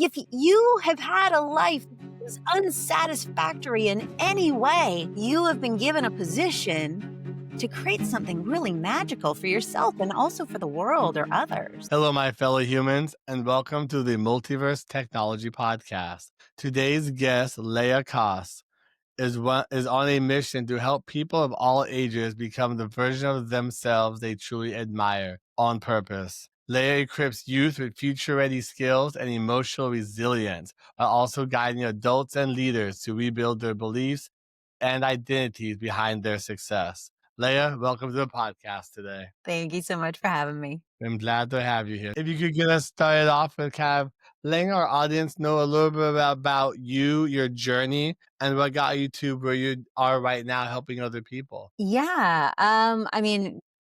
If you have had a life that is unsatisfactory in any way, you have been given a position to create something really magical for yourself and also for the world or others. Hello, my fellow humans, and welcome to the Multiverse Technology Podcast. Today's guest, Lea Coss, is on a mission to help people of all ages become the version of themselves they truly admire on purpose. Leah equips youth with future-ready skills and emotional resilience, while also guiding adults and leaders to rebuild their beliefs and identities behind their success. Leah, welcome to the podcast today. Thank you so much for having me. I'm glad to have you here. If you could get us started off with kind of letting our audience know a little bit about you, your journey, and what got you to where you are right now helping other people. Yeah.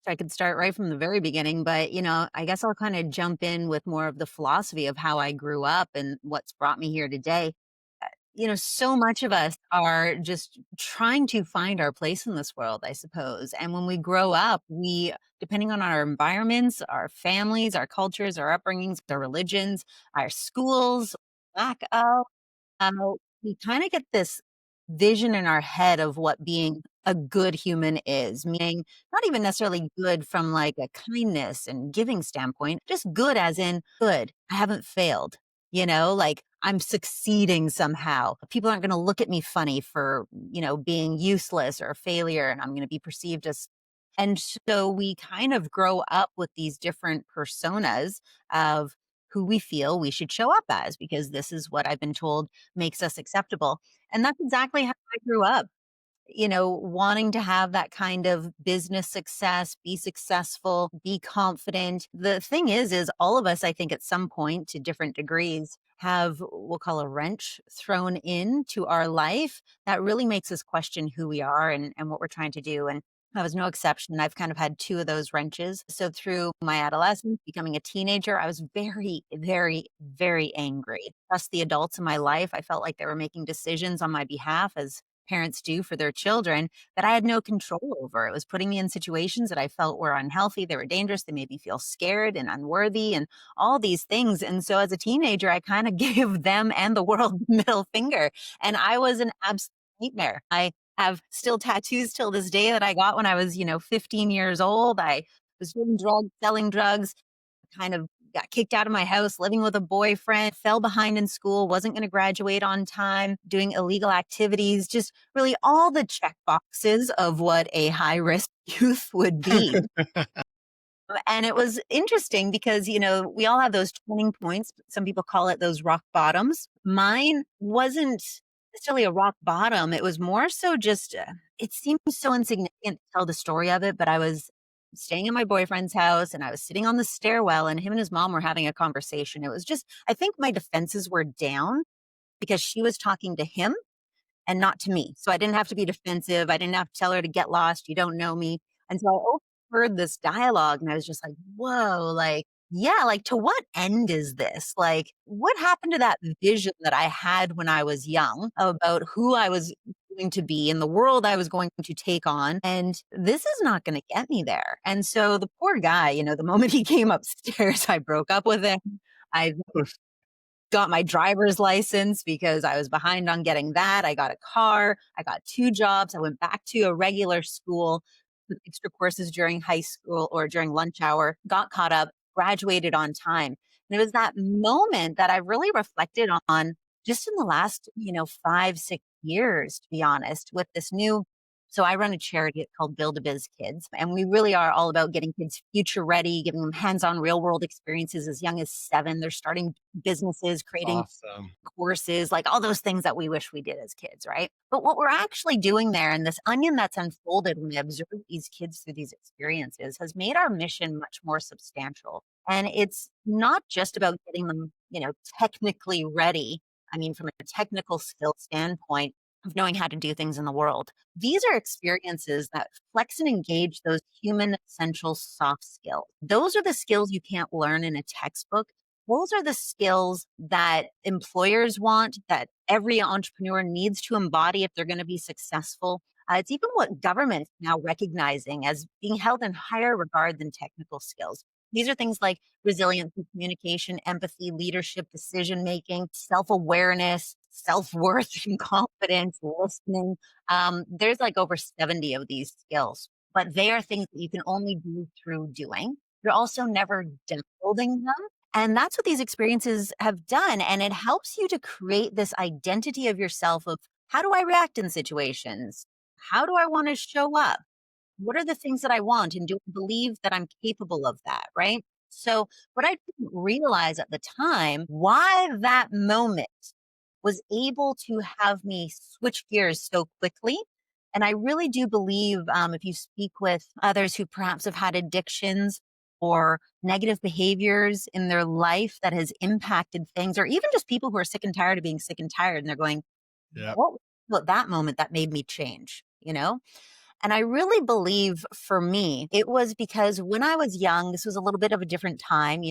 I could start right from the very beginning, but I guess I'll kind of jump in with more of the philosophy of how I grew up and what's brought me here today. So much of us are just trying to find our place in this world, I suppose. And when we grow up, depending on our environments, our families, our cultures, our upbringings, our religions, our schools, lack of, we kind of get this vision in our head of what being a good human is, meaning not even necessarily good from like a kindness and giving standpoint, just good as in good. I haven't failed, like I'm succeeding somehow. People aren't going to look at me funny for, being useless or a failure, and I'm going to be perceived as. And so we kind of grow up with these different personas of who we feel we should show up as, because this is what I've been told makes us acceptable. And that's exactly how I grew up, wanting to have that kind of business success, be successful, be confident. The thing is all of us, I think, at some point to different degrees, have we'll call a wrench thrown into our life that really makes us question who we are and what we're trying to do. And I was no exception. I've kind of had two of those wrenches. So through my adolescence, becoming a teenager, I was very, very, very angry. Plus the adults in my life, I felt like they were making decisions on my behalf, as parents do for their children, that I had no control over. It was putting me in situations that I felt were unhealthy. They were dangerous. They made me feel scared and unworthy and all these things. And so as a teenager, I kind of gave them and the world the middle finger. And I was an absolute nightmare. I have still tattoos till this day that I got when I was, 15 years old. I was doing drugs, selling drugs, kind of got kicked out of my house, living with a boyfriend, fell behind in school, wasn't going to graduate on time, doing illegal activities, just really all the check boxes of what a high risk youth would be. And it was interesting because, we all have those turning points. Some people call it those rock bottoms. Mine wasn't necessarily a rock bottom. It was more so just, it seems so insignificant to tell the story of it, but I was staying in my boyfriend's house and I was sitting on the stairwell and him and his mom were having a conversation. It was just, I think my defenses were down because she was talking to him and not to me. So I didn't have to be defensive. I didn't have to tell her to get lost. You don't know me. And so I overheard this dialogue and I was just like, whoa, like, yeah, like to what end is this? Like, what happened to that vision that I had when I was young about who I was going to be in the world I was going to take on? And this is not going to get me there. And so the poor guy, the moment he came upstairs, I broke up with him. I got my driver's license because I was behind on getting that. I got a car. I got two jobs. I went back to a regular school, took extra courses during high school or during lunch hour, got caught up, graduated on time. And it was that moment that I really reflected on just in the last, 5, 6 years, to be honest, with this new. So I run a charity called Build a Biz Kids, and we really are all about getting kids future ready, giving them hands-on real world experiences as young as 7. They're starting businesses, creating Awesome. courses, like all those things that we wish we did as kids, right? But what we're actually doing there, and this onion that's unfolded when we observe these kids through these experiences, has made our mission much more substantial. And it's not just about getting them, technically ready. I mean, from a technical skill standpoint of knowing how to do things in the world. These are experiences that flex and engage those human essential soft skills. Those are the skills you can't learn in a textbook. Those are the skills that employers want, that every entrepreneur needs to embody if they're going to be successful. It's even what government's now recognizing as being held in higher regard than technical skills. These are things like resilience and communication, empathy, leadership, decision making, self awareness, self worth, and confidence, listening. There's like over 70 of these skills, but they are things that you can only do through doing. You're also never done building them. And that's what these experiences have done. And it helps you to create this identity of yourself of how do I react in situations? How do I want to show up? What are the things that I want? And do I believe that I'm capable of that? Right. So, what I didn't realize at the time, why that moment was able to have me switch gears so quickly. And I really do believe if you speak with others who perhaps have had addictions or negative behaviors in their life that has impacted things, or even just people who are sick and tired of being sick and tired, and they're going, Yep. what was it about that moment that made me change? And I really believe for me, it was because when I was young, this was a little bit of a different time,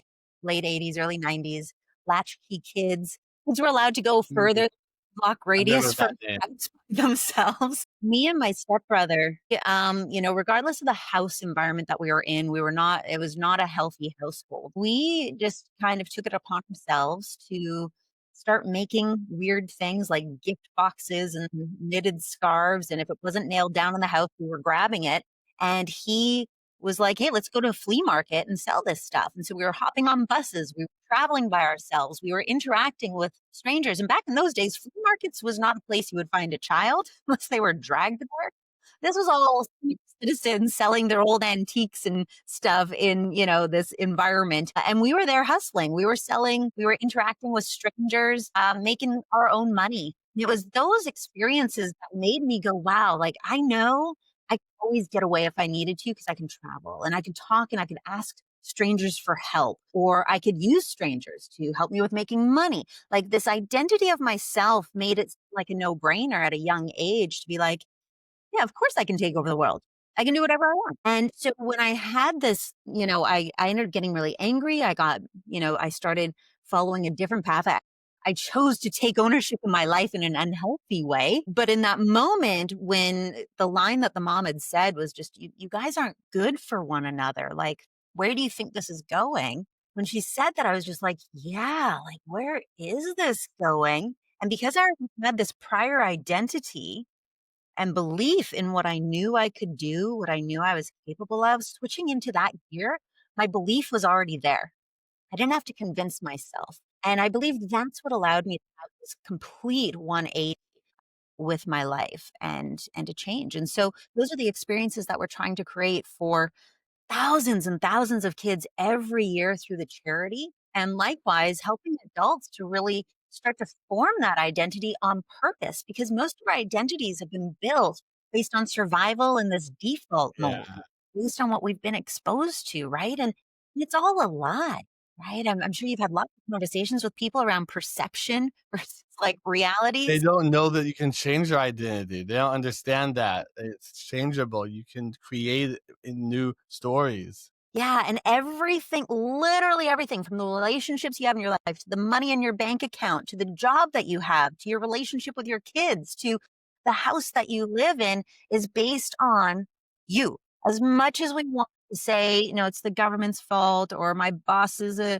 late 80s, early 90s, latchkey kids. Kids were allowed to go Mhm. further block I remember radius from that name. house by themselves. Me and my stepbrother, regardless of the house environment that we were in, it was not a healthy household. We just kind of took it upon ourselves to start making weird things like gift boxes and knitted scarves. And if it wasn't nailed down in the house, we were grabbing it. And he was like, hey, let's go to a flea market and sell this stuff. And so we were hopping on buses, we were traveling by ourselves, we were interacting with strangers. And back in those days, flea markets was not a place you would find a child unless they were dragged there. This was all citizens selling their old antiques and stuff in, this environment. And we were there hustling. We were selling, we were interacting with strangers, making our own money. It was those experiences that made me go, wow, like I know I could always get away if I needed to because I can travel and I can talk and I can ask strangers for help, or I could use strangers to help me with making money. Like this identity of myself made it like a no brainer at a young age to be like, yeah, of course I can take over the world. I can do whatever I want. And so when I had this, I ended up getting really angry. I started following a different path. I chose to take ownership of my life in an unhealthy way. But in that moment, when the line that the mom had said was just, you guys aren't good for one another. Like, where do you think this is going? When she said that, I was just like, yeah, like, where is this going? And because I had this prior identity, and belief in what I knew I could do, what I knew I was capable of, switching into that gear, my belief was already there. I didn't have to convince myself. And I believe that's what allowed me to have this complete 180 with my life and to change. And so those are the experiences that we're trying to create for thousands and thousands of kids every year through the charity. And likewise, helping adults to really start to form that identity on purpose because most of our identities have been built based on survival in this default Yeah. mode, based on what we've been exposed to, right? And it's all a lie, right? I'm sure you've had lots of conversations with people around perception versus like They realities. don't know that you can change your identity. They don't understand that it's changeable. You can create new stories. Yeah, and everything, literally everything from the relationships you have in your life to the money in your bank account to the job that you have to your relationship with your kids to the house that you live in is based on you. As much as we want to say, it's the government's fault or my boss is a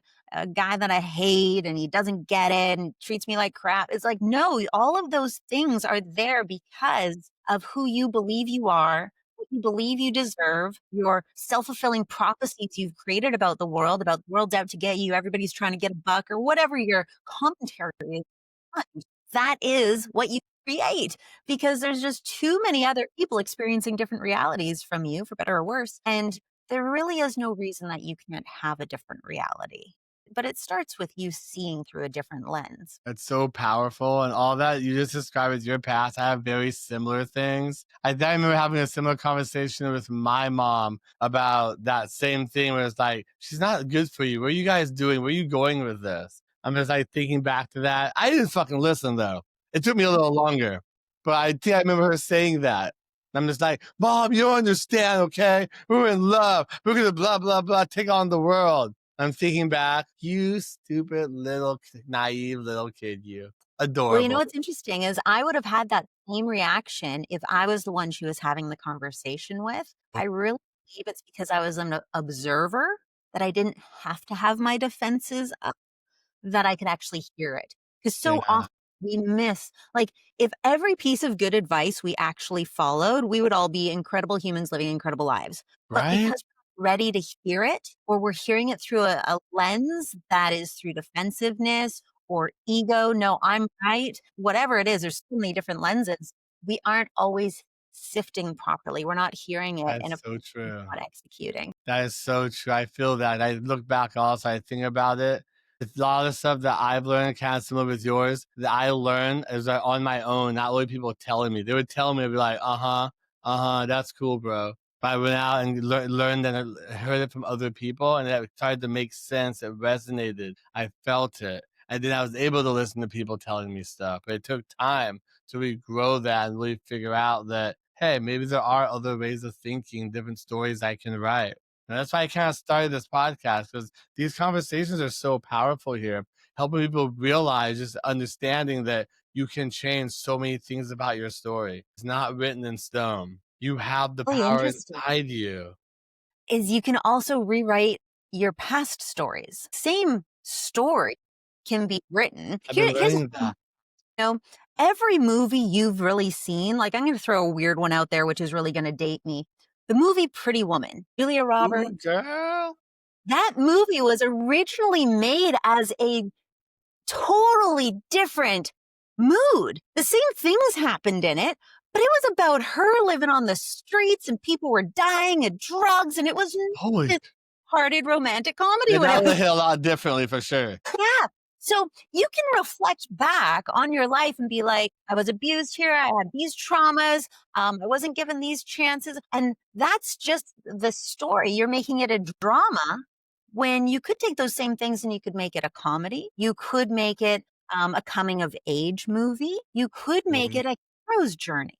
guy that I hate and he doesn't get it and treats me like crap, it's like, no, all of those things are there because of who you believe you are, what you believe you deserve, your self-fulfilling prophecies you've created about the world's out to get you, everybody's trying to get a buck, or whatever your commentary is. That is what you create because there's just too many other people experiencing different realities from you, for better or worse. And there really is no reason that you can't have a different reality. But it starts with you seeing through a different lens. It's so powerful and all that you just described as your past. I have very similar things. I remember having a similar conversation with my mom about that same thing where it's like, she's not good for you. What are you guys doing? Where are you going with this? I'm just like thinking back to that. I didn't fucking listen though. It took me a little longer, but I think I remember her saying that. I'm just like, Mom, you don't understand, okay? We're in love. We're gonna blah blah blah take on the world. I'm thinking back, you stupid little naive little kid, you. Well, you know Adorable. what's interesting is I would have had that same reaction if I was the one she was having the conversation with. I really believe it's because I was an observer that I didn't have to have my defenses up, that I could actually hear it. Because so Yeah. often we miss, like, if every piece of good advice we actually followed, we would all be incredible humans living incredible lives. But Right? because we're not ready to hear it, or we're hearing it through a lens that is through defensiveness or ego, no, I'm right, whatever it is, there's so many different lenses. We aren't always sifting properly. We're not hearing it in a That's so true. not executing. That is so true. I feel that. I look back also, I think about it. It's a lot of stuff that I've learned, kind of similar with yours, that I learned as on my own, not really people telling me. They would tell me, I'd be like, that's cool, bro. But I went out and learned and I heard it from other people, and it started to make sense. It resonated. I felt it. And then I was able to listen to people telling me stuff. But it took time to really grow that and really figure out that, hey, maybe there are other ways of thinking, different stories I can write. And that's why I kind of started this podcast, because these conversations are so powerful here, helping people realize, just understanding that you can change so many things about your story. It's not written in stone. You have the Really power interesting inside you. is you can also rewrite your past stories. Same story can be written. I've been Here's the learning thing, that. know, every movie you've really seen, like, I'm gonna throw a weird one out there, which is really gonna date me. The movie Pretty Woman, Julia Roberts, Ooh, girl. that movie was originally made as a totally different mood. The same things happened in it, but it was about her living on the streets and people were dying of drugs, and it was Holy. not a hearted romantic comedy Yeah, when that it would was. hit a lot differently for sure. Yeah. So you can reflect back on your life and be like, I was abused here. I had these traumas. I wasn't given these chances. And that's just the story. You're making it a drama when you could take those same things and you could make it a comedy. You could make it a coming of age movie. You could make Mhm. it a hero's journey,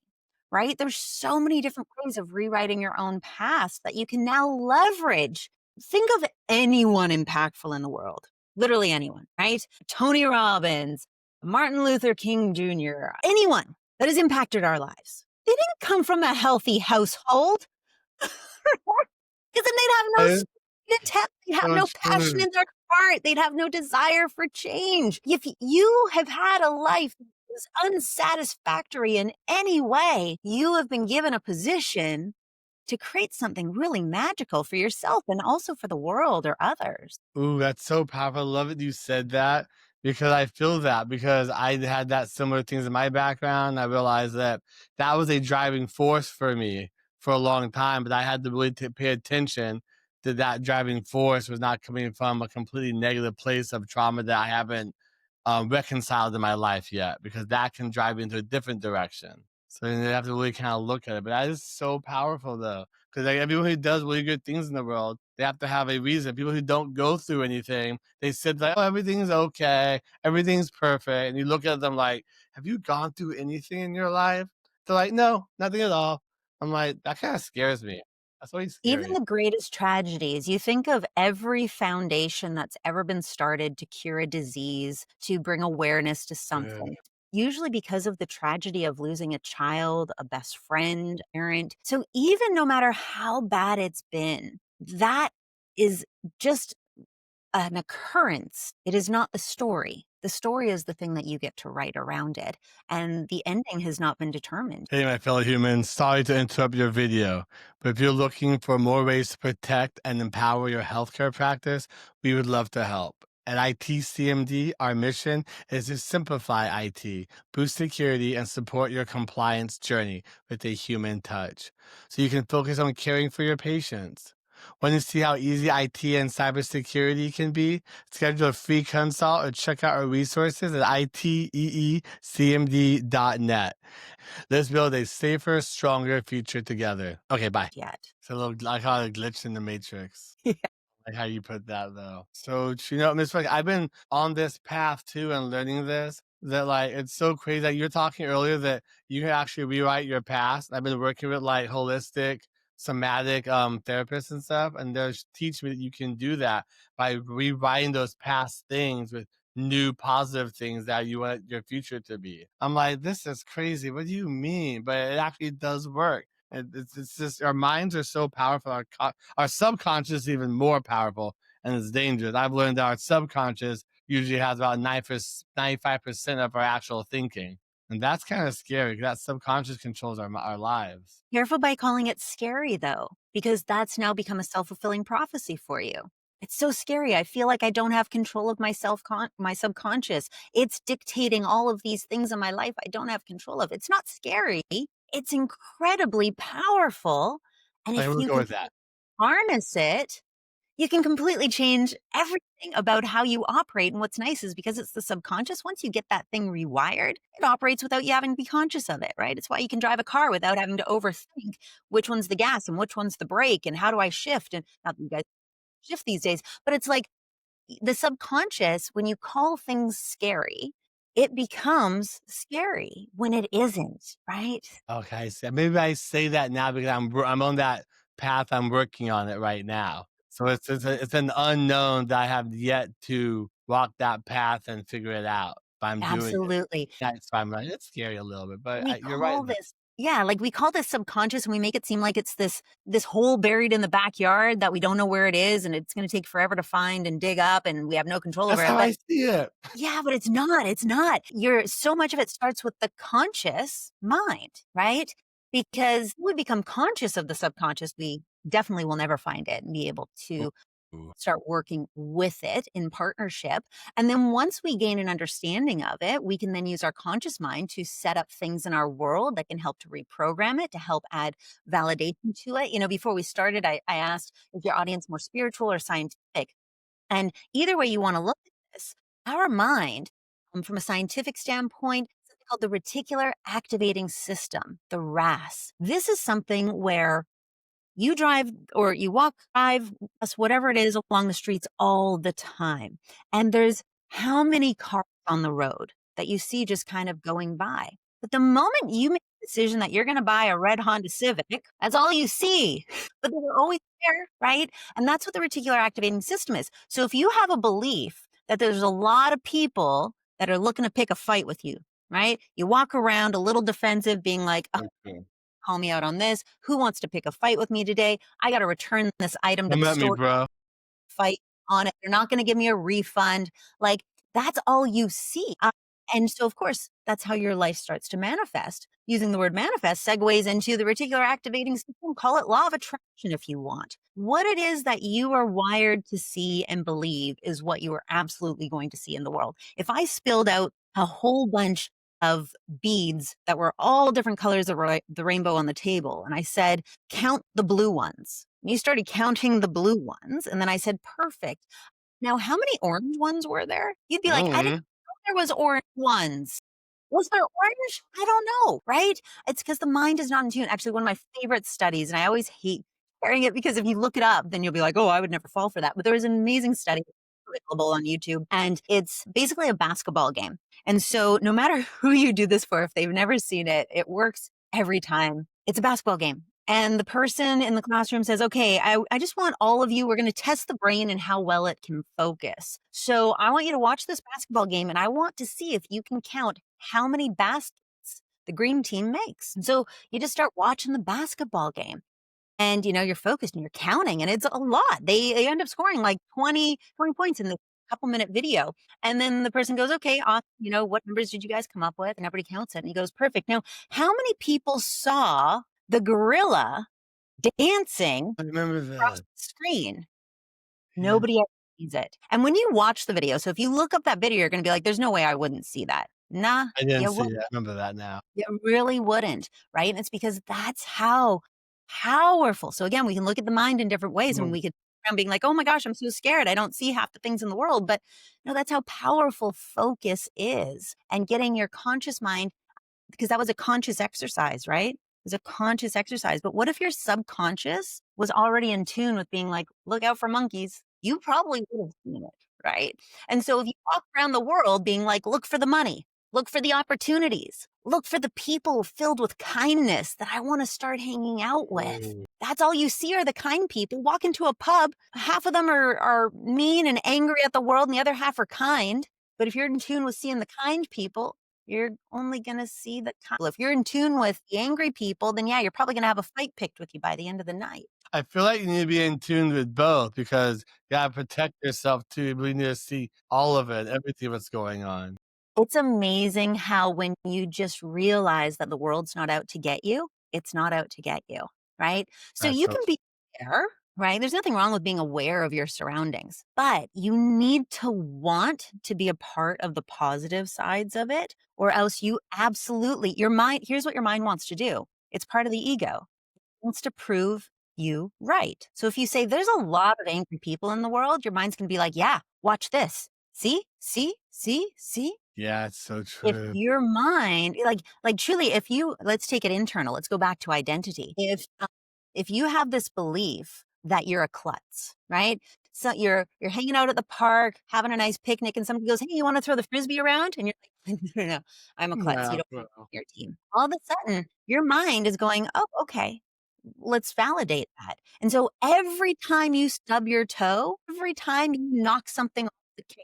right? There's so many different ways of rewriting your own past that you can now leverage. Think of anyone impactful in the world, literally anyone, right? Tony Robbins, Martin Luther King Jr., anyone that has impacted our lives. They didn't come from a healthy household because then they'd have no That is intent, they'd have so no passion true. in their heart, they'd have no desire for change. If you have had a life that is unsatisfactory in any way, you have been given a position to create something really magical for yourself and also for the world or others. Ooh, that's so powerful. I love it you said that, because I feel that, because I had that similar things in my background. I realized that that was a driving force for me for a long time, but I had to really pay attention that that driving force was not coming from a completely negative place of trauma that I haven't reconciled in my life yet, because that can drive me into a different direction. So you have to really kind of look at it. But that is so powerful though, because like, everyone who does really good things in the world, they have to have a reason. People who don't go through anything, they said like, "Oh, everything's okay, everything's perfect," and you look at them like, "Have you gone through anything in your life?" They're like, "No, nothing at all." I'm like, that kind of scares me. That's always Even scary. the greatest tragedies, you think of every foundation that's ever been started to cure a disease, to bring awareness to Yeah. something, usually because of the tragedy of losing a child, a best friend, parent. So even no matter how bad it's been, that is just an occurrence. It is not the story. The story is the thing that you get to write around it. And the ending has not been determined. Hey, my fellow humans, sorry to interrupt your video, but if you're looking for more ways to protect and empower your healthcare practice, we would love to help. At ITCMD, our mission is to simplify IT, boost security, and support your compliance journey with a human touch, so you can focus on caring for your patients. Want to see how easy IT and cybersecurity can be? Schedule a free consult or check out our resources at iteecmd.net. Let's build a safer, stronger future together. Okay, bye. Yet. It's a little, I call it a glitch in the matrix. Yeah. Like how you put that though. So, Miss Frank, I've been on this path too and learning this. That like it's so crazy that you're talking earlier that you can actually rewrite your past. I've been working with like holistic, somatic therapists and stuff, and they're teaching me that you can do that by rewriting those past things with new positive things that you want your future to be. I'm like, this is crazy. What do you mean? But it actually does work. And it's just our minds are so powerful. Our subconscious is even more powerful, and it's dangerous. I've learned that our subconscious usually has about 95% of our actual thinking, and that's kind of scary. 'Cause that subconscious controls our lives. Careful by calling it scary, though, because that's now become a self-fulfilling prophecy for you. It's so scary. I feel like I don't have control of my subconscious. It's dictating all of these things in my life I don't have control of. It's not scary. It's incredibly powerful. And I if will you go can with that. harness it, you can completely change everything about how you operate. And what's nice is because it's the subconscious, once you get that thing rewired, it operates without you having to be conscious of it, right? It's why you can drive a car without having to overthink which one's the gas and which one's the brake and how do I shift. And not that you guys shift these days, but it's like the subconscious, when you call things scary, it becomes scary when it isn't, right? Okay, so maybe I say that now because I'm on that path. I'm working on it right now. So it's an unknown that I have yet to walk that path and figure it out. But I'm doing it. Absolutely. That's why I'm like, it's scary a little bit, but We you're right call though. this yeah, like, we call this subconscious, and we make it seem like it's this hole buried in the backyard that we don't know where it is, and it's gonna take forever to find and dig up, and we have no control That's over it, how but I see it. yeah, but it's not. You're so much of it starts with the conscious mind, right? Because we become conscious of the subconscious, we definitely will never find it and be able to Ooh. start working with it in partnership. And then once we gain an understanding of it, we can then use our conscious mind to set up things in our world that can help to reprogram it, to help add validation to it. Before we started, I asked, is your audience more spiritual or scientific? And either way you want to look at this, our mind, from a scientific standpoint, is something called the reticular activating system, the RAS. This is something where you drive or you walk, drive, bus, whatever it is along the streets all the time. And there's how many cars on the road that you see just kind of going by. But the moment you make a decision that you're going to buy a red Honda Civic, that's all you see. But they're always there, right? And that's what the reticular activating system is. So if you have a belief that there's a lot of people that are looking to pick a fight with you, right? You walk around a little defensive, being like, Okay. call me out on this. Who wants to pick a fight with me today? I got to return this item to Come the at me, store, bro. fight on it. They're not going to give me a refund. Like that's all you see. And so, of course, that's how your life starts to manifest. Using the word manifest segues into the reticular activating system. Call it law of attraction if you want. What it is that you are wired to see and believe is what you are absolutely going to see in the world. If I spilled out a whole bunch of beads that were all different colors of the rainbow on the table, and I said, count the blue ones. And you started counting the blue ones, and then I said, perfect. Now, how many orange ones were there? You'd be like, I didn't Mm. know there was orange ones. Was there orange? I don't know, right? It's because the mind is not in tune. Actually, one of my favorite studies, and I always hate sharing it because if you look it up, then you'll be like, oh, I would never fall for that. But there was an amazing study available on YouTube, and it's basically a basketball game. And so, no matter who you do this for, if they've never seen it, it works every time. It's a basketball game. And the person in the classroom says, okay, I just want all of you, we're going to test the brain and how well it can focus. So I want you to watch this basketball game and I want to see if you can count how many baskets the green team makes. And so you just start watching the basketball game and you're focused and you're counting and it's a lot. They end up scoring like 20 points in the couple minute video. And then the person goes, okay, awesome. What numbers did you guys come up with? And everybody counts it. And he goes, perfect. Now, how many people saw the gorilla dancing I remember across that. the screen? Yeah. Nobody ever sees it. And when you watch the video, so if you look up that video, you're going to be like, there's no way I wouldn't see that. Nah, I didn't you see would. it. I remember that now. You really wouldn't, right? And it's because that's how powerful. So again, we can look at the mind in different ways and Mm. we could around being like, oh my gosh, I'm so scared. I don't see half the things in the world. But no, that's how powerful focus is and getting your conscious mind because that was a conscious exercise, right? It was a conscious exercise. But what if your subconscious was already in tune with being like, look out for monkeys? You probably would have seen it, right? And so if you walk around the world being like, look for the money, look for the opportunities, look for the people filled with kindness that I want to start hanging out with. Oh. That's all you see are the kind people. Walk into a pub, half of them are mean and angry at the world, and the other half are kind. But if you're in tune with seeing the kind people, you're only gonna see the if you're in tune with the angry people, then yeah, you're probably gonna have a fight picked with you by the end of the night. I feel like you need to be in tune with both because you gotta protect yourself too. We need to see all of it, everything that's going on. It's amazing how when you just realize that the world's not out to get you, it's not out to get you, right? So That's you so can be aware, right? There's nothing wrong with being aware of your surroundings, but you need to want to be a part of the positive sides of it, or else you absolutely, your mind, here's what your mind wants to do. It's part of the ego. It wants to prove you right. So if you say there's a lot of angry people in the world, your mind's going to be like, yeah, watch this. See, see, see, see. yeah, it's so If true. your mind like, truly, if you let's take it internal, let's go back to identity. If you have this belief that you're a klutz, right? So you're hanging out at the park, having a nice picnic, and somebody goes, "Hey, you wanna throw the Frisbee around?" And you're like, "No, no, no, I'm a klutz, you Yeah, don't belong well, on your team." All of a sudden, your mind is going, "Oh, okay, let's validate that." And so every time you stub your toe, every time you knock something off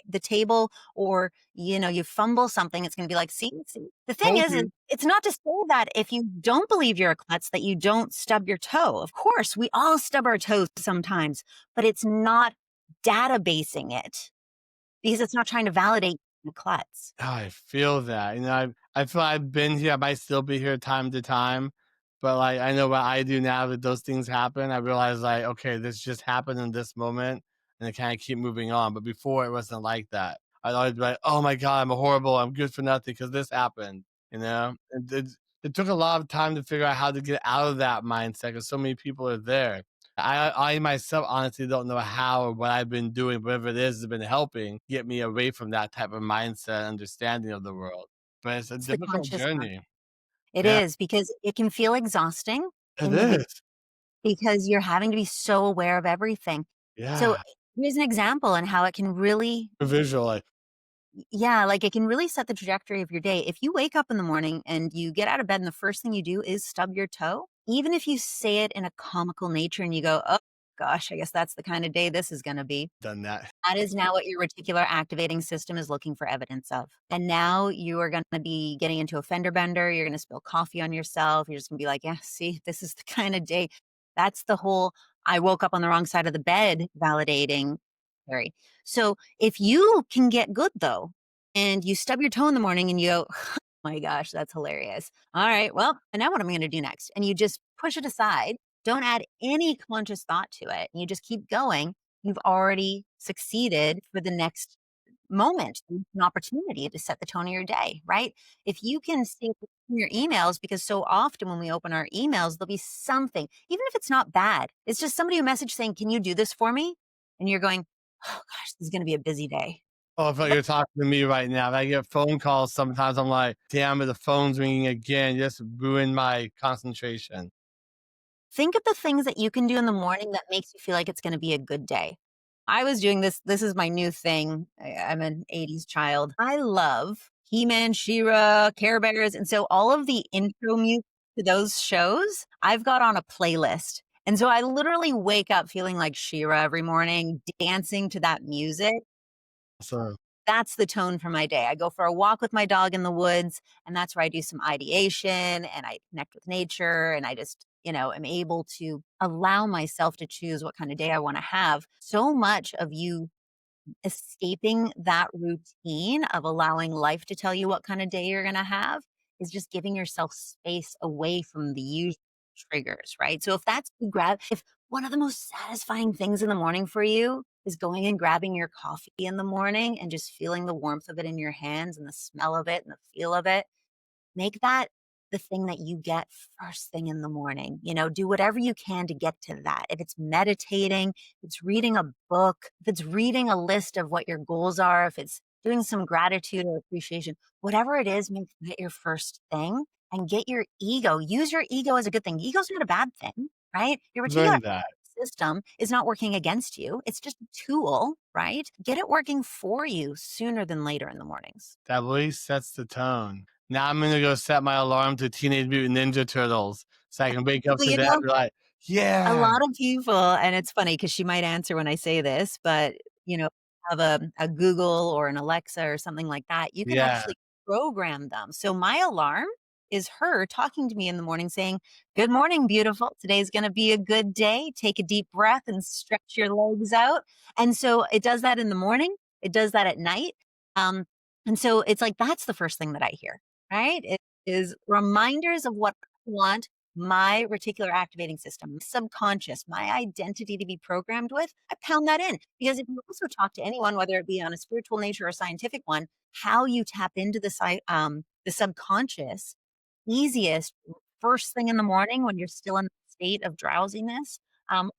the table or, you fumble something, it's gonna be like, "See, see." The thing told is you. it's not to say that if you don't believe you're a klutz that you don't stub your toe. Of course, we all stub our toes sometimes, but it's not databasing it because it's not trying to validate the klutz. Oh, I feel that. I feel I've been here. I might still be here time to time, but like I know what I do now that those things happen. I realize like, okay, this just happened in this moment, and I kind of keep moving on. But before it wasn't like that. I'd always be like, oh my god, I'm horrible. I'm good for nothing because this happened. It took a lot of time to figure out how to get out of that mindset because so many people are there. I myself honestly don't know how or what I've been doing, whatever it is, has been helping get me away from that type of mindset, understanding of the world. But it's a It's the difficult conscious mind. journey. It Yeah, is because it can feel exhausting it in the beginning is. because you're having to be so aware of everything. So Yeah, here's an example on how it can really visualize. yeah, like it can really set the trajectory of your day. If you wake up in the morning and you get out of bed and the first thing you do is stub your toe, even if you say it in a comical nature and you go, "Oh gosh, I guess that's the kind of day this is going to be." Done that. That is now what your reticular activating system is looking for evidence of. And now you are going to be getting into a fender bender. You're going to spill coffee on yourself. You're just going to be like, yeah, see, this is the kind of day. That's the whole I woke up on the wrong side of the bed validating. Theory. So if you can get good though, and you stub your toe in the morning and you go, oh my gosh, that's hilarious. All right, well, and now what am I going to do next? And you just push it aside. Don't add any conscious thought to it. You just keep going, you've already succeeded for the next moment, an opportunity to set the tone of your day, right? If you can see your emails, because so often when we open our emails, there'll be something, even if it's not bad, it's just somebody who message saying, "Can you do this for me?" And you're going, "Oh gosh, this is going to be a busy day." Oh, I feel like But you're talking to me right now. If I get phone calls sometimes, I'm like, damn it, the phone's ringing again. Just ruined my concentration. think of the things that you can do in the morning that makes you feel like it's going to be a good day. I was doing this. This is my new thing. I'm an 80s child. I love He-Man, She-Ra, Care Bears. And so all of the intro music to those shows, I've got on a playlist. And so I literally wake up feeling like She-Ra every morning, dancing to that music. So That's the tone for my day. I go for a walk with my dog in the woods, and that's where I do some ideation and I connect with nature and I just, am able to allow myself to choose what kind of day I want to have. So much of you escaping that routine of allowing life to tell you what kind of day you're going to have is just giving yourself space away from the usual triggers, right? So if that's if one of the most satisfying things in the morning for you is going and grabbing your coffee in the morning and just feeling the warmth of it in your hands and the smell of it and the feel of it, make that the thing that you get first thing in the morning. Do whatever you can to get to that. If it's meditating, if it's reading a book, if it's reading a list of what your goals are, if it's doing some gratitude or appreciation, whatever it is, make that your first thing and get your ego. Use your ego as a good thing. Ego's not a bad thing, right? Your reticular learned that. system is not working against you. It's just a tool, right? Get it working for you sooner than later in the mornings. That really sets the tone. Now I'm gonna go set my alarm to Teenage Mutant Ninja Turtles so I can wake up Well, to you that know, and be like, a yeah, lot of people and it's funny because she might answer when I say this, but, you know, have a Google or an Alexa or something like that, you can yeah. actually program them. So my alarm is her talking to me in the morning saying, "Good morning, beautiful. Today's going to be a good day. Take a deep breath and stretch your legs out." And so it does that in the morning, it does that at night. Um, and so it's like that's the first thing that I hear, right? It is reminders of what I want my reticular activating system, subconscious, my identity to be programmed with. I pound that in because if you also talk to anyone, whether it be on a spiritual nature or scientific one, how you tap into the subconscious easiest first thing in the morning when you're still in the state of drowsiness,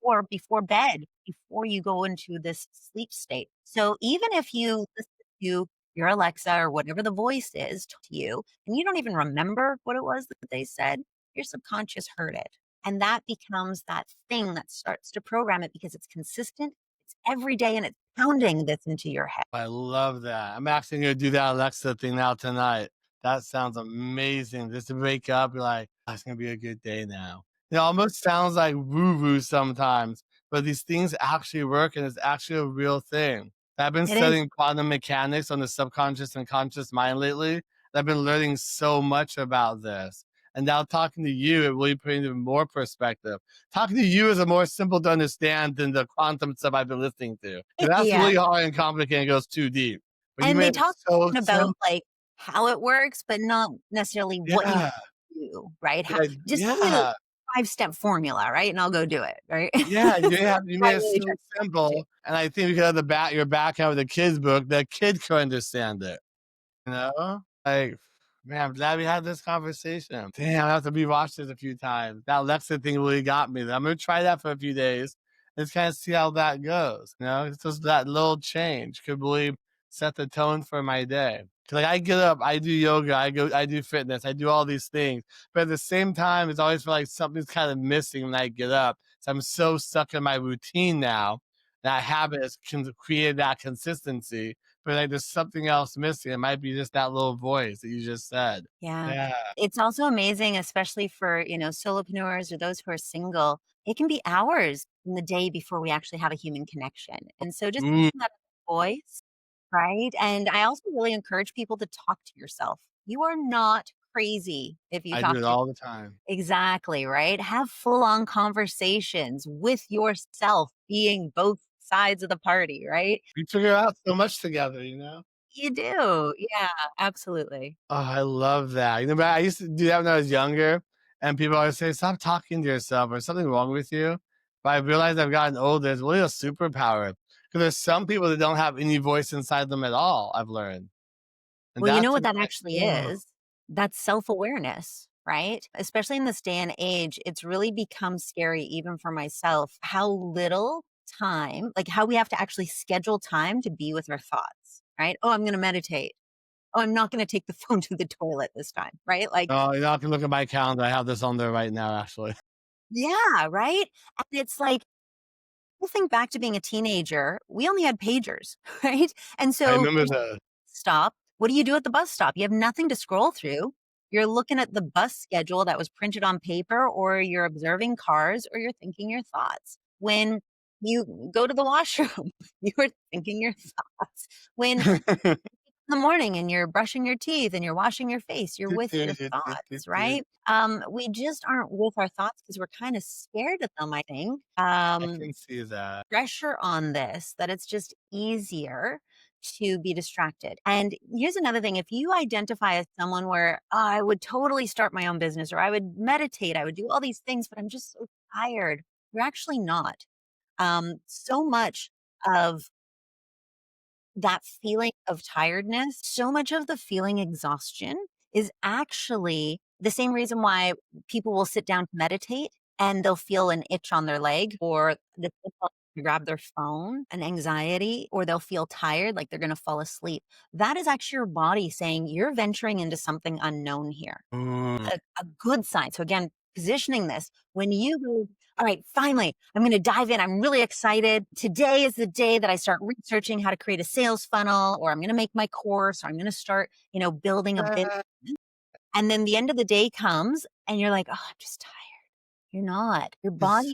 or before bed, before you go into this sleep state. So even if you listen to your Alexa or whatever the voice is to you, and you don't even remember what it was that they said, your subconscious heard it. And that becomes that thing that starts to program it because it's consistent, it's every day, and it's pounding this into your head. I love that. I'm actually gonna do that Alexa thing now tonight. That sounds amazing. Just to wake up, you're like, "Oh, it's gonna be a good day now." It almost sounds like woo-woo sometimes, but these things actually work and it's actually a real thing. I've been It is. studying quantum mechanics on the subconscious and conscious mind lately. And I've been learning so much about this. And now talking to you, it really put into more perspective. Talking to you is a more simple to understand than the quantum stuff I've been listening to. 'Cause that's Yeah. really hard and complicated and goes too deep. But you And they made it talk so about, simple. like, how it works, but not necessarily what you Yeah. do, right? How Yeah, just tell me the yeah. five-step formula, right? And I'll go do it, right? Yeah, you I made it really try so to. simple, and I think because of the back your background with the kids book, the kid could understand it. You know? Like, man, I'm glad we had this conversation. Damn, I have to rewatch this a few times. That Alexa thing really got me. I'm gonna try that for a few days and just kind of see how that goes. You know, it's just that little change could really set the tone for my day. 'Cause like I get up, I do yoga, I do fitness, I do all these things. But at the same time, it's always feel like something's kind of missing when I get up. So I'm so stuck in my routine now. That habit has created that consistency, but like there's something else missing. It might be just that little voice that you just said. Yeah. Yeah. It's also amazing, especially for, solopreneurs or those who are single. It can be hours in the day before we actually have a human connection. And so just Mm, having that voice, right? And I also really encourage people to talk to yourself. You are not crazy if you I do talk it to. all the time. Exactly, right? Have full on conversations with yourself being both sides of the party, right? We figure out so much together, you know? You do. Yeah, absolutely. Oh, I love that. You know, but I used to do that when I was younger, and people always say, "Stop talking to yourself. Or something wrong with you." But I realized I've gotten older. It's really a superpower because there's some people that don't have any voice inside them at all. I've learned, and Well, you know that's what that like, actually oh, is? That's self-awareness, right? Especially in this day and age, it's really become scary even for myself, how little time, like how we have to actually schedule time to be with our thoughts, right? Oh, I'm gonna meditate. Oh, I'm not gonna take the phone to the toilet this time, right? Like, oh, you know, I can look at my calendar. I have this on there right now, actually. yeah, right? And it's like, we'll think back to being a teenager, we only had pagers, right? And I so remember there's the stop. What do you do at the bus stop? You have nothing to scroll through. You're looking at the bus schedule that was printed on paper, or you're observing cars, or you're thinking your thoughts. When you go to the washroom, you're thinking your thoughts. When in the morning and you're brushing your teeth and you're washing your face, you're with your thoughts, right? We just aren't with our thoughts because we're kind of scared of them, I think. I can see that. Pressure on this that it's just easier to be distracted. And here's another thing, if you identify as someone where, "Oh, I would totally start my own business or I would meditate, I would do all these things, but I'm just so tired." You're actually not. So much of that feeling of tiredness, so much of the feeling exhaustion is actually the same reason why people will sit down to meditate and they'll feel an itch on their leg or the grab their phone, an anxiety, or they'll feel tired, like they're going to fall asleep. That is actually your body saying you're venturing into something unknown here, Mm. a good sign. So again, positioning this when you go, all right, finally, I'm going to dive in. I'm really excited. Today is the day that I start researching how to create a sales funnel, or I'm going to make my course, or I'm going to start, building a business. And then the end of the day comes and you're like, oh, I'm just tired. You're not. Your It's body.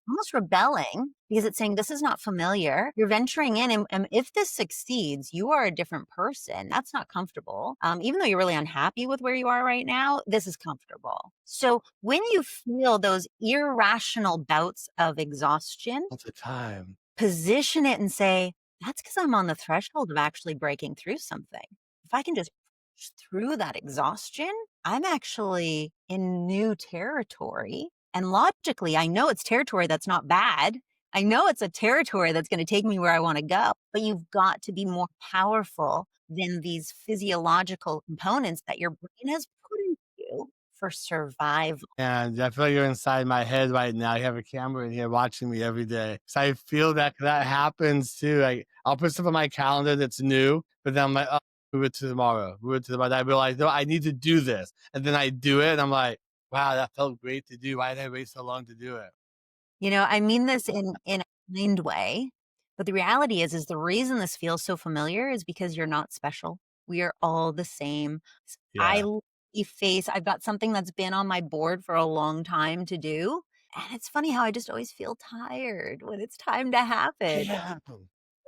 almost rebelling because it's saying, this is not familiar. You're venturing in. And if this succeeds, you are a different person. That's not comfortable. Even though you're really unhappy with where you are right now, this is comfortable. So when you feel those irrational bouts of exhaustion, All the time. position it and say, that's because I'm on the threshold of actually breaking through something. If I can just push through that exhaustion, I'm actually in new territory. And logically, I know it's territory that's not bad. I know it's a territory that's going to take me where I want to go. But you've got to be more powerful than these physiological components that your brain has put into you for survival. And I feel like you're inside my head right now. You have a camera in here watching me every day. So I feel that that happens too. Like I'll put stuff on my calendar that's new, but then I'm like, oh, move it to tomorrow. Move it to tomorrow. I realize, no, I need to do this. And then I do it. And I'm like, wow, that felt great to do. Why did I wait so long to do it? I mean this in a kind way, but the reality is the reason this feels so familiar is because you're not special. We are all the same. I Yeah. face I've got something that's been on my board for a long time to do, and it's funny how I just always feel tired when it's time to happen. Yeah.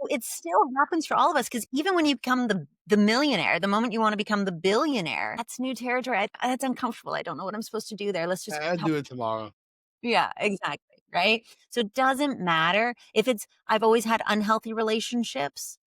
It still happens for all of us because even when you become the millionaire, the moment you wanna become the billionaire, that's new territory. That's uncomfortable. I don't know what I'm supposed to do there. Let's just I'll do it tomorrow. yeah, exactly, right? So it doesn't matter if it's I've always had unhealthy relationships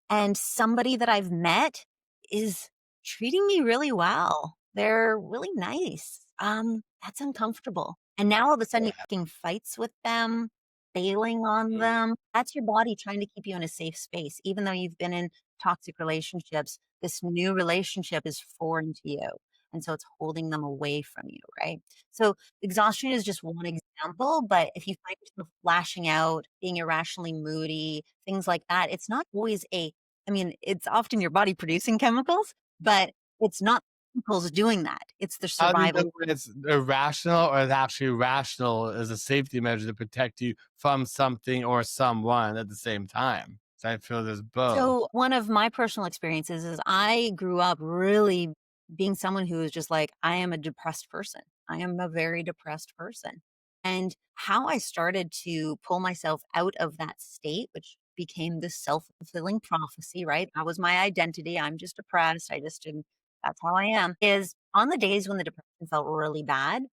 and somebody that I've met is treating me really well. They're really nice. That's uncomfortable. And now all of a sudden you're Yeah. picking fights with them, bailing on them. That's your body trying to keep you in a safe space. Even though you've been in toxic relationships, this new relationship is foreign to you. And so it's holding them away from you, right? So exhaustion is just one example, but if you find yourself lashing out, being irrationally moody, things like that, it's not always it's often your body producing chemicals, but it's not chemicals doing that. It's the How do you know survival. when it's irrational or it's actually rational as a safety measure to protect you from something or someone at the same time? So I feel there's both. So one of my personal experiences is I grew up really being someone who was just like, I am a depressed person. I am a very depressed person. And how I started to pull myself out of that state, which became this self-fulfilling prophecy, right? That was my identity. I'm just depressed. That's how I am. Is on the days when the depression felt really bad,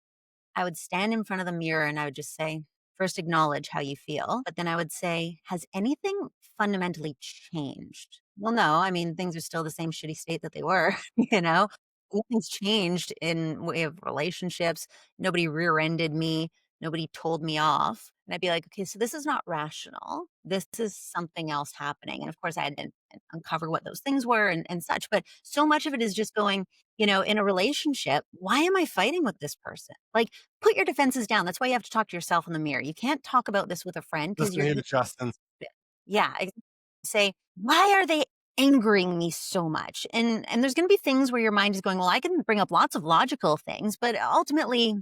I would stand in front of the mirror and I would just say, first acknowledge how you feel. But then I would say, has anything fundamentally changed? Well, no. I mean, things are still the same shitty state that they were, you know? Nothing's changed in way of relationships. Nobody rear-ended me. Nobody told me off. And I'd be like, okay, so this is not rational. This is something else happening. And of course, I had to uncover what those things were and such. But so much of it is just going, in a relationship, why am I fighting with this person? Like, put your defenses down. That's why you have to talk to yourself in the mirror. You can't talk about this with a friend because Listen you're here, Justin. yeah, say, "Why are they angering me so much?" And there's gonna be things where your mind is going, "Well, I can bring up lots of logical things, but ultimately,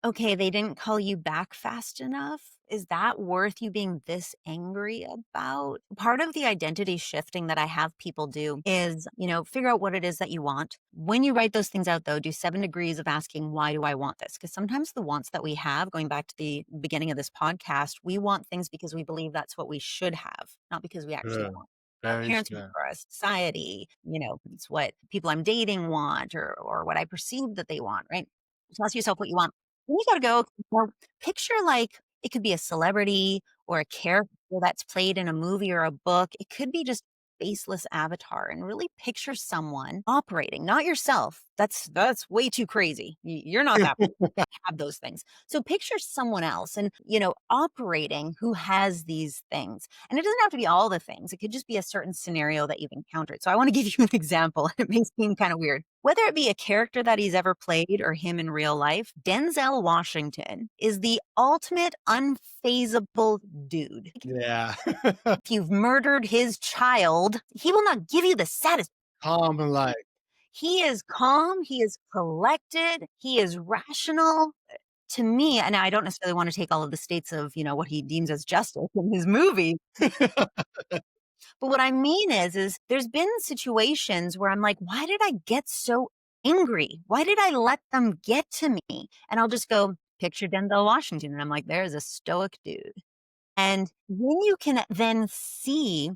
okay, they didn't call you back fast enough. Is that worth you being this angry about?" Part of the identity shifting that I have people do is, figure out what it is that you want. When you write those things out, though, do 7 degrees of asking, why do I want this? Because sometimes the wants that we have, going back to the beginning of this podcast, we want things because we believe that's what we should have, not because we actually True. want. Our Very parents want true. for our society, it's what people I'm dating want or what I perceive that they want, right? So ask yourself what you want. Then you gotta go, well, picture like it could be a celebrity or a character that's played in a movie or a book. It could be just faceless avatar and really picture someone operating, not yourself. That's way too crazy. You're not that have those things. So picture someone else and, operating who has these things. And it doesn't have to be all the things. It could just be a certain scenario that you've encountered. So I want to give you an example. It may seem kind of weird. Whether it be a character that he's ever played or him in real life, Denzel Washington is the ultimate unfazable dude. Yeah. If you've murdered his child, he will not give you the satisfaction. Calm and like, He is calm, he is collected, he is rational. To me, and I don't necessarily want to take all of the states of, what he deems as justice in his movie, but what I mean is there's been situations where I'm like, "Why did I get so angry? Why did I let them get to me?" And I'll just go, picture Denzel Washington, and I'm like, "There's a stoic dude." And when you can then see,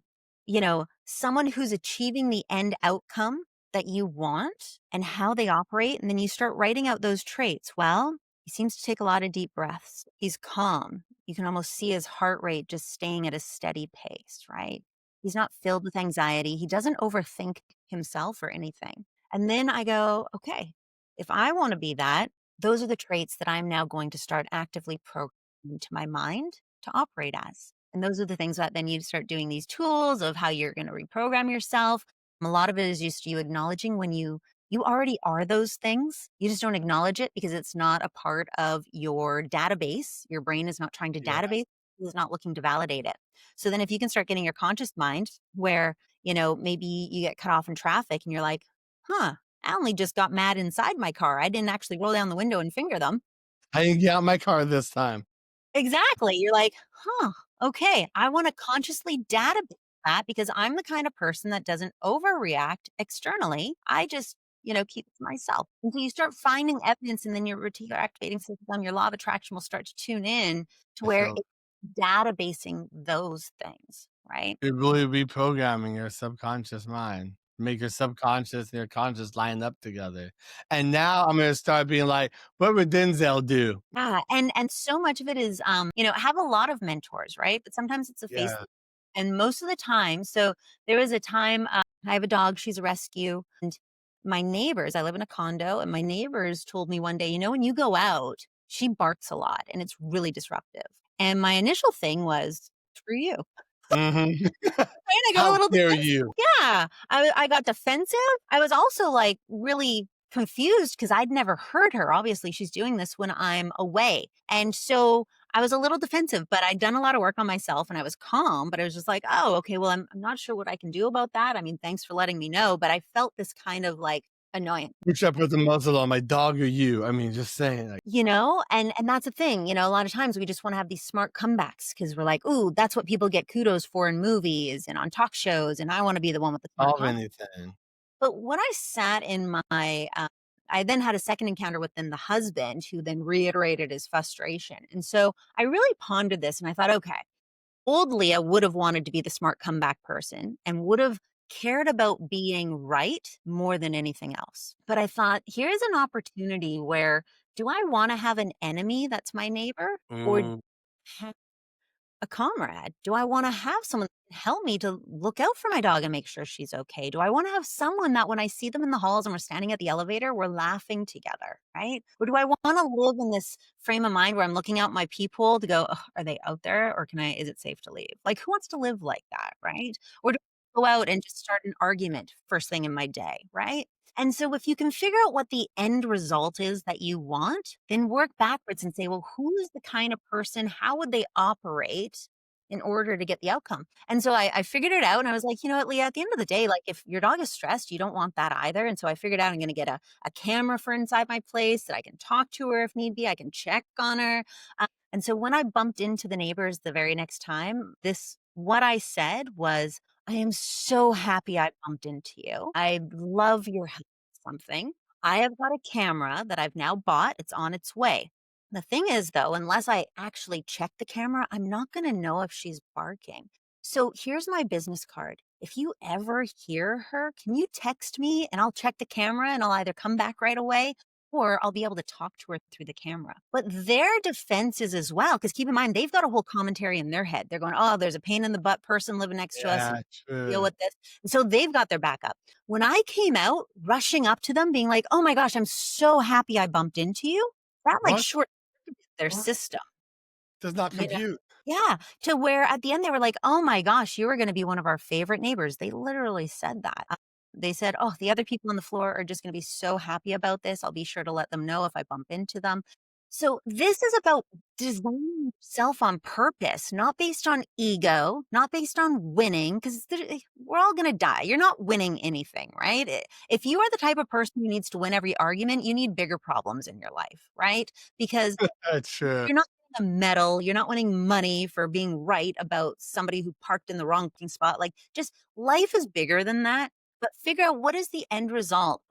someone who's achieving the end outcome that you want and how they operate, and then you start writing out those traits. Well, he seems to take a lot of deep breaths. He's calm. You can almost see his heart rate just staying at a steady pace, right? He's not filled with anxiety. He doesn't overthink himself or anything. And then I go, okay, if I want to be that, those are the traits that I'm now going to start actively programming into my mind to operate as. And those are the things that then you start doing these tools of how you're going to reprogram yourself. A lot of it is just you acknowledging when you already are those things. You just don't acknowledge it because it's not a part of your database. Your brain is not trying to Yeah. database, it's not looking to validate it. So then if you can start getting your conscious mind where, maybe you get cut off in traffic and you're like, huh, I only just got mad inside my car. I didn't actually roll down the window and finger them. I didn't get out my car this time. Exactly. You're like, "Huh, okay, I wanna consciously database that because I'm the kind of person that doesn't overreact externally. I just, keep it to myself." And so you start finding evidence and then your reticular activating system, your law of attraction will start to tune in to I where feel it's databasing those things, right? you're really reprogramming your subconscious mind. Make your subconscious and your conscious line up together. And now I'm gonna start being like, what would Denzel do? Yeah, and so much of it is, have a lot of mentors, right? But sometimes it's a face. Yeah. And most of the time, so there was a time, I have a dog, she's a rescue, and my neighbors, I live in a condo, and my neighbors told me one day, when you go out, she barks a lot and it's really disruptive. And my initial thing was, screw you. Mhm. Right? I got a How little dare defensive. you? Yeah. I got defensive. I was also like really confused because I'd never heard her. Obviously, she's doing this when I'm away. And so I was a little defensive, but I'd done a lot of work on myself and I was calm. But I was just like, oh, okay, well, I'm not sure what I can do about that. I mean, thanks for letting me know. But I felt this kind of like annoyance. Which I put the muzzle on my dog or you? I mean, just saying, like, And that's the thing, a lot of times we just want to have these smart comebacks because we're like, ooh, that's what people get kudos for in movies and on talk shows, and I want to be the one with the smart solve comment. anything. But when I sat in I then had a second encounter with then the husband who then reiterated his frustration. And so I really pondered this and I thought, okay, old Leah would have wanted to be the smart comeback person and would have cared about being right more than anything else. But I thought, here's an opportunity where do I want to have an enemy that's my neighbor or Mm, a comrade? Do I wanna have someone help me to look out for my dog and make sure she's okay? Do I wanna have someone that when I see them in the halls and we're standing at the elevator, we're laughing together, right? Or do I wanna live in this frame of mind where I'm looking out my peephole to go, "Ugh, are they out there or is it safe to leave?" Like, who wants to live like that, right? Or do I go out and just start an argument first thing in my day, right? And so if you can figure out what the end result is that you want, then work backwards and say, well, who is the kind of person? How would they operate in order to get the outcome? And so I figured it out and I was like, you know what, Leah, at the end of the day, like if your dog is stressed, you don't want that either. And so I figured out I'm going to get a camera for inside my place that I can talk to her if need be. I can check on her. And so when I bumped into the neighbors the very next time, what I said was, I am so happy I bumped into you. I love your help with something. I have got a camera that I've now bought. It's on its way. The thing is, though, unless I actually check the camera, I'm not going to know if she's barking. So here's my business card. If you ever hear her, can you text me and I'll check the camera and I'll either come back right away or I'll be able to talk to her through the camera. But their defense is as well, because keep in mind, they've got a whole commentary in their head. They're going, oh, there's a pain in the butt person living next to us and yeah, deal true. with this. And so they've got their backup. When I came out rushing up to them, being like, oh my gosh, I'm so happy I bumped into you, that like What? short their What? system. Does not You know? compute. Yeah, to where at the end they were like, "Oh my gosh, you are gonna be one of our favorite neighbors." They literally said that. They said, "Oh, the other people on the floor are just gonna be so happy about this. I'll be sure to let them know if I bump into them." So this is about designing yourself on purpose, not based on ego, not based on winning, because we're all gonna die. You're not winning anything, right? If you are the type of person who needs to win every argument, you need bigger problems in your life, right? Because That's true. you're not winning a medal, you're not winning money for being right about somebody who parked in the wrong parking spot, like, just life is bigger than that, but figure out what is the end result?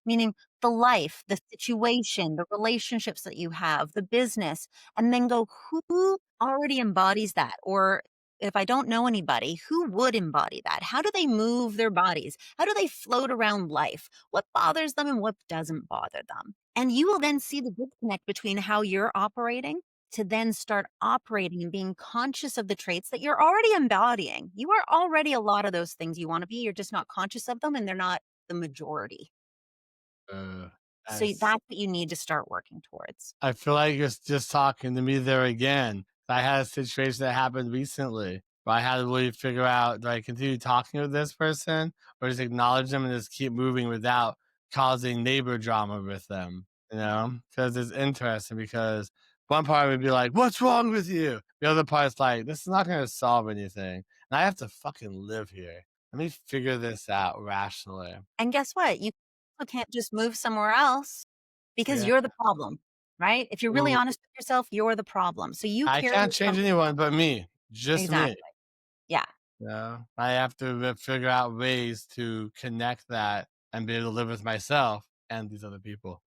meaning the life, the situation, the relationships that you have, the business, and then go, who already embodies that? Or if I don't know anybody, who would embody that? How do they move their bodies? How do they float around life? What bothers them and what doesn't bother them? And you will then see the disconnect between how you're operating to then start operating and being conscious of the traits that you're already embodying. You are already a lot of those things you want to be. You're just not conscious of them and they're not the majority. Uh, So that's that's what you need to start working towards. I feel like you're just talking to me there again. I had a situation that happened recently where I had to really figure out, do I continue talking with this person or just acknowledge them and just keep moving without causing neighbor drama with them? You know, because it's interesting because one part would be like, "What's wrong with you?" The other part's like, "This is not going to solve anything, and I have to fucking live here. Let me figure this out rationally." And guess what? You also can't just move somewhere else because Yeah. you're the problem, right? If you're really Ooh, honest with yourself, you're the problem. So you I carry can't change yourself. anyone but me, just me. Exactly. Yeah. Yeah, I have to figure out ways to connect that and be able to live with myself and these other people.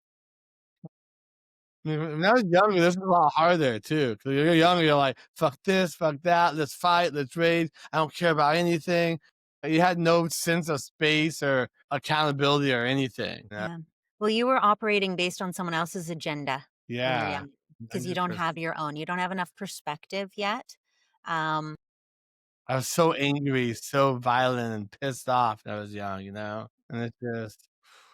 I mean, when I was younger, this was a lot harder too. Because you're younger, you're like, "Fuck this, fuck that, let's fight, let's rage. I don't care about anything." You had no sense of space or accountability or anything. Yeah, Yeah. Well, you were operating based on someone else's agenda when you were yeah, young because you don't 100%. have your own. You don't have enough perspective yet. Um, I was so angry, so violent and pissed off when I was young, you know? And it's just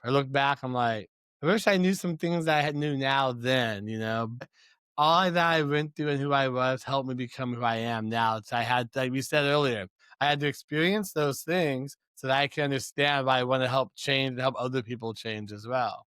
I look back, I'm like, I wish I knew some things that I had knew now then, you know? But all that I went through and who I was helped me become who I am now. So I had, like we said earlier, I had to experience those things so that I can understand why I want to help change and help other people change as well.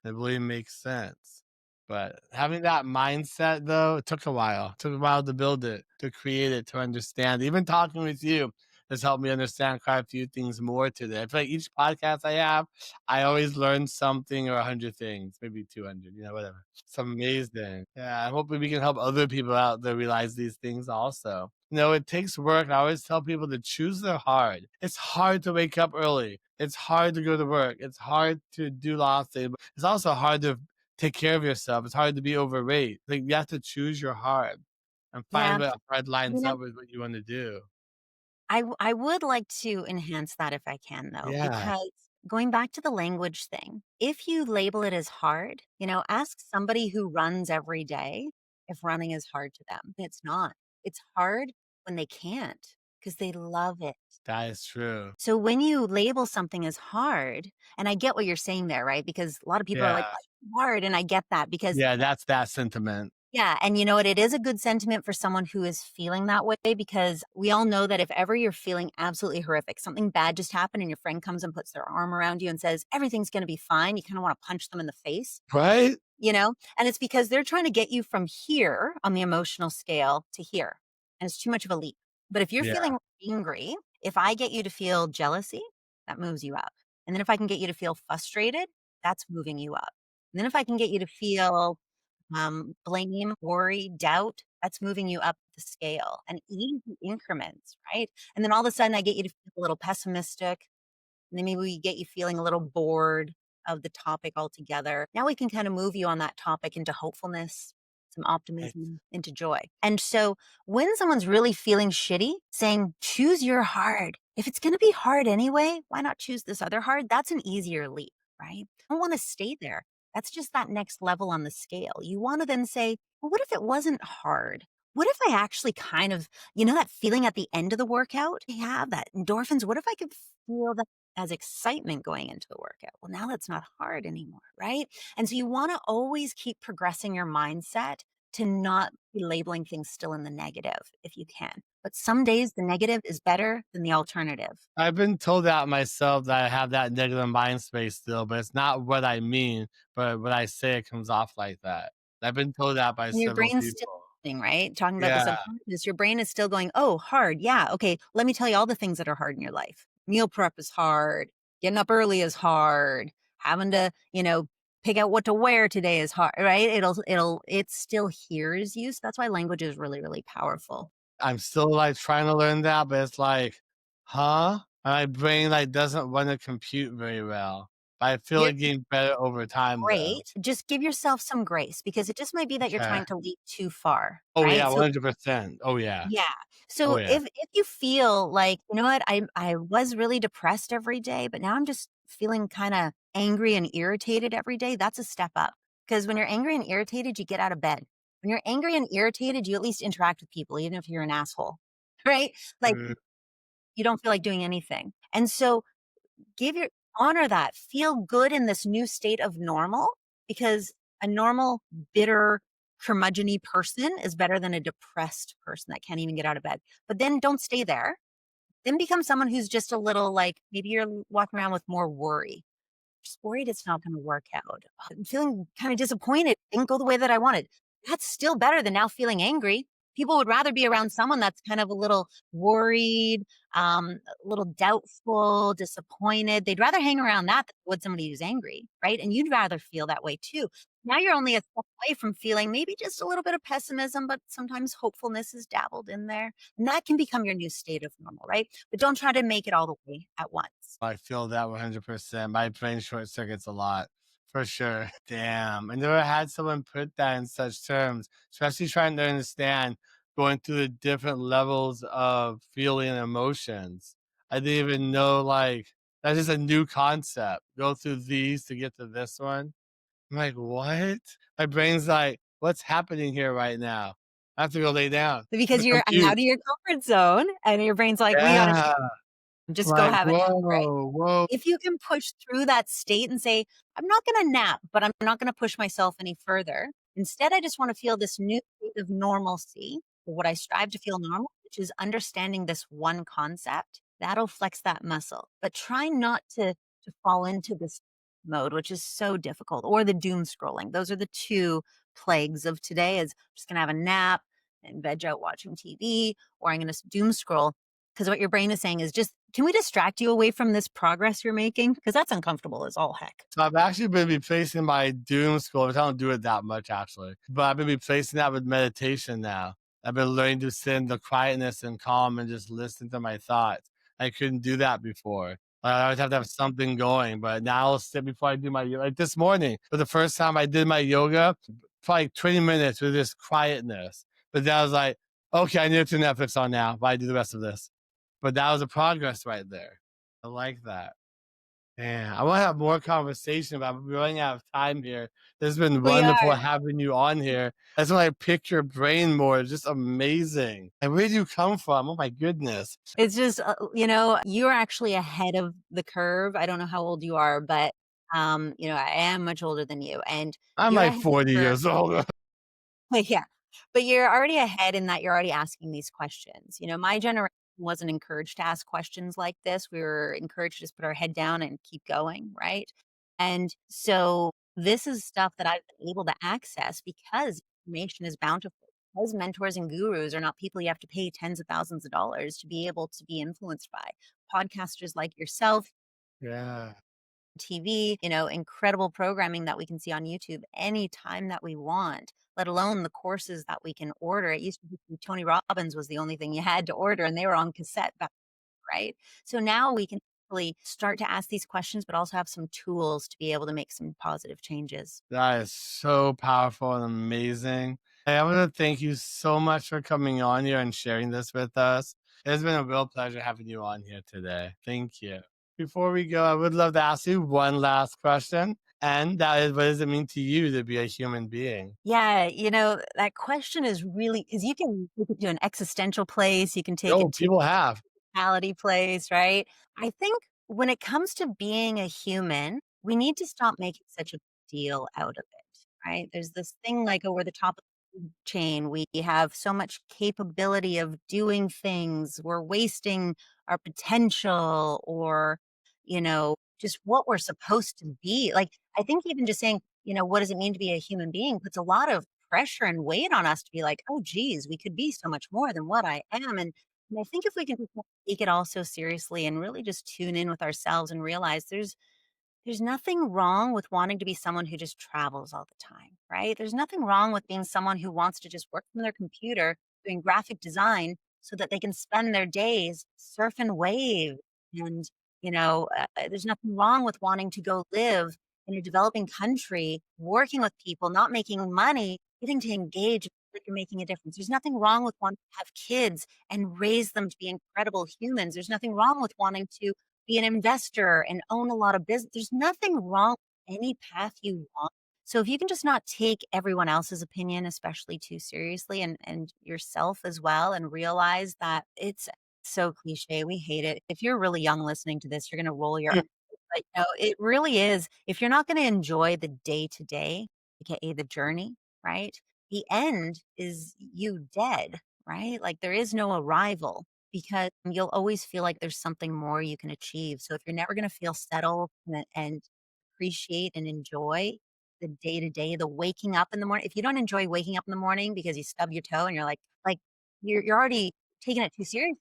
It really makes sense. But having that mindset though, it took a while. It took a while to build it, to create it, to understand. Even talking with you has helped me understand quite a few things more today. I feel like each podcast I have, I always learn something or 100 things, maybe 200, you know, whatever. It's amazing. Yeah, I'm hoping we can help other people out that realize these things also. You know, it takes work. I always tell people to choose their hard. It's hard to wake up early. It's hard to go to work. It's hard to do lots of things. But it's also hard to take care of yourself. It's hard to be overweight. Like you have to choose your hard and find yeah. what hard You lines know, up with what you want to do. I would like to enhance that if I can, though, Yeah, because going back to the language thing, if you label it as hard, ask somebody who runs every day if running is hard to them. It's not. It's hard when they can't because they love it. that is true. So when you label something as hard, and I get what you're saying there, right? Because a lot of people are like, Yeah. "What's hard?" And I get that because Yeah, that's that sentiment. yeah, and you know what? It is a good sentiment for someone who is feeling that way because we all know that if ever you're feeling absolutely horrific, something bad just happened and your friend comes and puts their arm around you and says, everything's going to be fine. You kind of want to punch them in the face, Right? and it's because they're trying to get you from here on the emotional scale to here. And it's too much of a leap. But if you're Yeah. feeling angry, if I get you to feel jealousy, that moves you up. And then if I can get you to feel frustrated, that's moving you up. And then if I can get you to feel blame, worry, doubt, that's moving you up the scale and easy increments, right? And then all of a sudden I get you to feel a little pessimistic, and then maybe we get you feeling a little bored of the topic altogether. Now we can kind of move you on that topic into hopefulness, some It's optimism, into joy. And so when someone's really feeling shitty, saying, choose your hard. If it's going to be hard anyway, why not choose this other hard? That's an easier leap, right? I don't want to stay there. That's just that next level on the scale. You want to then say, well, what if it wasn't hard? What if I actually kind of, that feeling at the end of the workout? I have that endorphins. What if I could feel that as excitement going into the workout? Well, now that's not hard anymore, right? And so you want to always keep progressing your mindset to not be labeling things still in the negative if you can. But some days the negative is better than the alternative. I've been told that myself that I have that negative mind space still, but it's not what I mean, but when I say it comes off like that. I've been told that by And your several brain's still people. listening, right? Talking about the Yeah, subconscious, your brain is still going, "Oh, hard. Yeah, okay. Let me tell you all the things that are hard in your life. Meal prep is hard. Getting up early is hard. Having to, pick out what to wear today is hard." Right? It still hears you. So that's why language is really, really powerful. I'm still like trying to learn that, but it's like, huh? My brain like doesn't want to compute very well. But I feel You're like getting better over time, though. great. Just give yourself some grace because it just might be that you're Okay. trying to leap too far, Oh, yeah, right? So 100%. Oh, yeah. yeah. Oh, So yeah. if you feel like, you know what, I was really depressed every day, but now I'm just feeling kind of angry and irritated every day, that's a step up. Because when you're angry and irritated, you get out of bed. When you're angry and irritated, you at least interact with people, even if you're an asshole. Right? Like Mm, you don't feel like doing anything. And so give your honor that. Feel good in this new state of normal because a normal, bitter, curmudgeony person is better than a depressed person that can't even get out of bed. But then don't stay there. Then become someone who's just a little like maybe you're walking around with more worry. Just worried it's not going to work out. I'm feeling kind of disappointed. Didn't go the way that I wanted. That's still better than now feeling angry. People would rather be around someone that's kind of a little worried, a little doubtful, disappointed. They'd rather hang around that than would somebody who's angry, right? And you'd rather feel that way too. Now you're only a step away from feeling maybe just a little bit of pessimism, but sometimes hopefulness is dabbled in there. And that can become your new state of normal, right? But don't try to make it all the way at once. I feel that 100%. My brain short circuits a lot, for sure. Damn. I never had someone put that in such terms, especially trying to understand going through the different levels of feeling and emotions. I didn't even know, like, that's just a new concept. Go through these to get to this one. I'm like, what? My brain's like, what's happening here right now? I have to go lay down. Because I'm you're out confused. of your comfort zone and your brain's like, "We gotta Yeah. just go Like, have a nap," right? whoa, whoa. If you can push through that state and say, "I'm not gonna nap, but I'm not gonna push myself any further. Instead, I just wanna feel this new state of normalcy, or what I strive to feel normal, which is understanding this one concept," that'll flex that muscle. But try not to fall into this mode, which is so difficult, or the doom scrolling. Those are the 2 plagues of today is, "I'm just gonna have a nap and veg out watching TV," or, "I'm gonna doom scroll." Because what your brain is saying is just, "Can we distract you away from this progress you're making? Because that's uncomfortable as all heck." So I've actually been replacing my doom scroll, which I don't do it that much actually, but I've been replacing that with meditation now. I've been learning to sit in the quietness and calm and just listen to my thoughts. I couldn't do that before. I always have to have something going, but now I'll sit before I do my like this morning. For the first time I did my yoga for like 20 minutes with this quietness. But then I was like, okay, I need to turn Netflix on now, but I do the rest of this. But that was a progress right there. I like that. Yeah, I want to have more conversation, but I'm running out of time here. This has been We wonderful are. having you on here. I just want to pick your brain more. It's just amazing. And where do you come from? Oh my goodness. It's just, you're actually ahead of the curve. I don't know how old you are, but, I am much older than you, and I'm you're like ahead of the 40 curve. years old. Yeah, but you're already ahead in that you're already asking these questions. My generation wasn't encouraged to ask questions like this. We were encouraged to just put our head down and keep going, right? And so this is stuff that I've been able to access because information is bountiful. Those mentors and gurus are not people you have to pay tens of thousands of dollars to be able to be influenced by. Podcasters like yourself, Yeah. TV, incredible programming that we can see on YouTube anytime that we want, let alone the courses that we can order. It used to be Tony Robbins was the only thing you had to order, and they were on cassette back, right? So now we can really start to ask these questions, but also have some tools to be able to make some positive changes. That is so powerful and amazing. Hey, I want to thank you so much for coming on here and sharing this with us. It's been a real pleasure having you on here today. Thank you. Before we go, I would love to ask you one last question. And that is, what does it mean to you to be a human being? Yeah, that question is really because you can take it to an existential place, you can take Oh, it to people have. reality place, right? I think when it comes to being a human, we need to stop making such a deal out of it, right? There's this thing like over the top of the food chain. We have so much capability of doing things. We're wasting our potential or, just what we're supposed to be. Like, I think even just saying, what does it mean to be a human being puts a lot of pressure and weight on us to be like, oh, geez, we could be so much more than what I am. And I think if we can just not take it all so seriously and really just tune in with ourselves and realize there's nothing wrong with wanting to be someone who just travels all the time, right? There's nothing wrong with being someone who wants to just work from their computer doing graphic design so that they can spend their days surfing waves and There's nothing wrong with wanting to go live in a developing country, working with people, not making money, getting to engage like you're making a difference. There's nothing wrong with wanting to have kids and raise them to be incredible humans. There's nothing wrong with wanting to be an investor and own a lot of business. There's nothing wrong with any path you want. So if you can just not take everyone else's opinion, especially too seriously, and yourself as well, and realize that it's so cliche. We hate it. If you're really young listening to this, you're gonna roll your eyes, but, it really is. If you're not gonna enjoy the day to day, AKA the journey, right? The end is you dead, right? Like, there is no arrival because you'll always feel like there's something more you can achieve. So if you're never gonna feel settled and appreciate and enjoy the day to day, the waking up in the morning, if you don't enjoy waking up in the morning because you stub your toe and you're like, you're already taking it too seriously.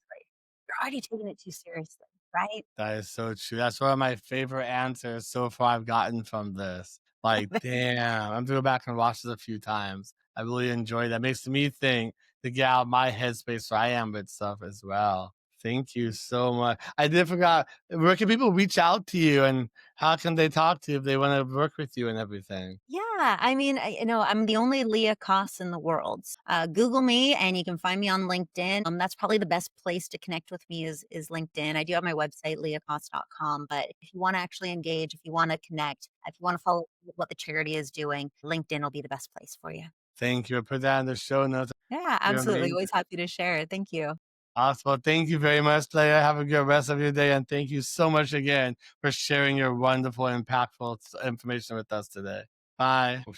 You're already taking it too seriously, right? That is so true. That's one of my favorite answers so far I've gotten from this. Like, damn, I'm gonna go back and watch this a few times. I really enjoy that. Makes me think to get out of my headspace where I am with stuff as well. Thank you so much. I did forgot. Where can people reach out to you, and how can they talk to you if they want to work with you and everything? Yeah, I mean, I'm the only Leah Coss in the world. Google me, and you can find me on LinkedIn. That's probably the best place to connect with me is LinkedIn. I do have my website, leahcoss.com. But if you want to actually engage, if you want to connect, if you want to follow what the charity is doing, LinkedIn will be the best place for you. Thank you. I'll put that in the show notes. Yeah, You're absolutely. amazing. Always happy to share. Thank you. Awesome. Well, thank you very much, Leah. Have a good rest of your day. And thank you so much again for sharing your wonderful, impactful information with us today. Bye.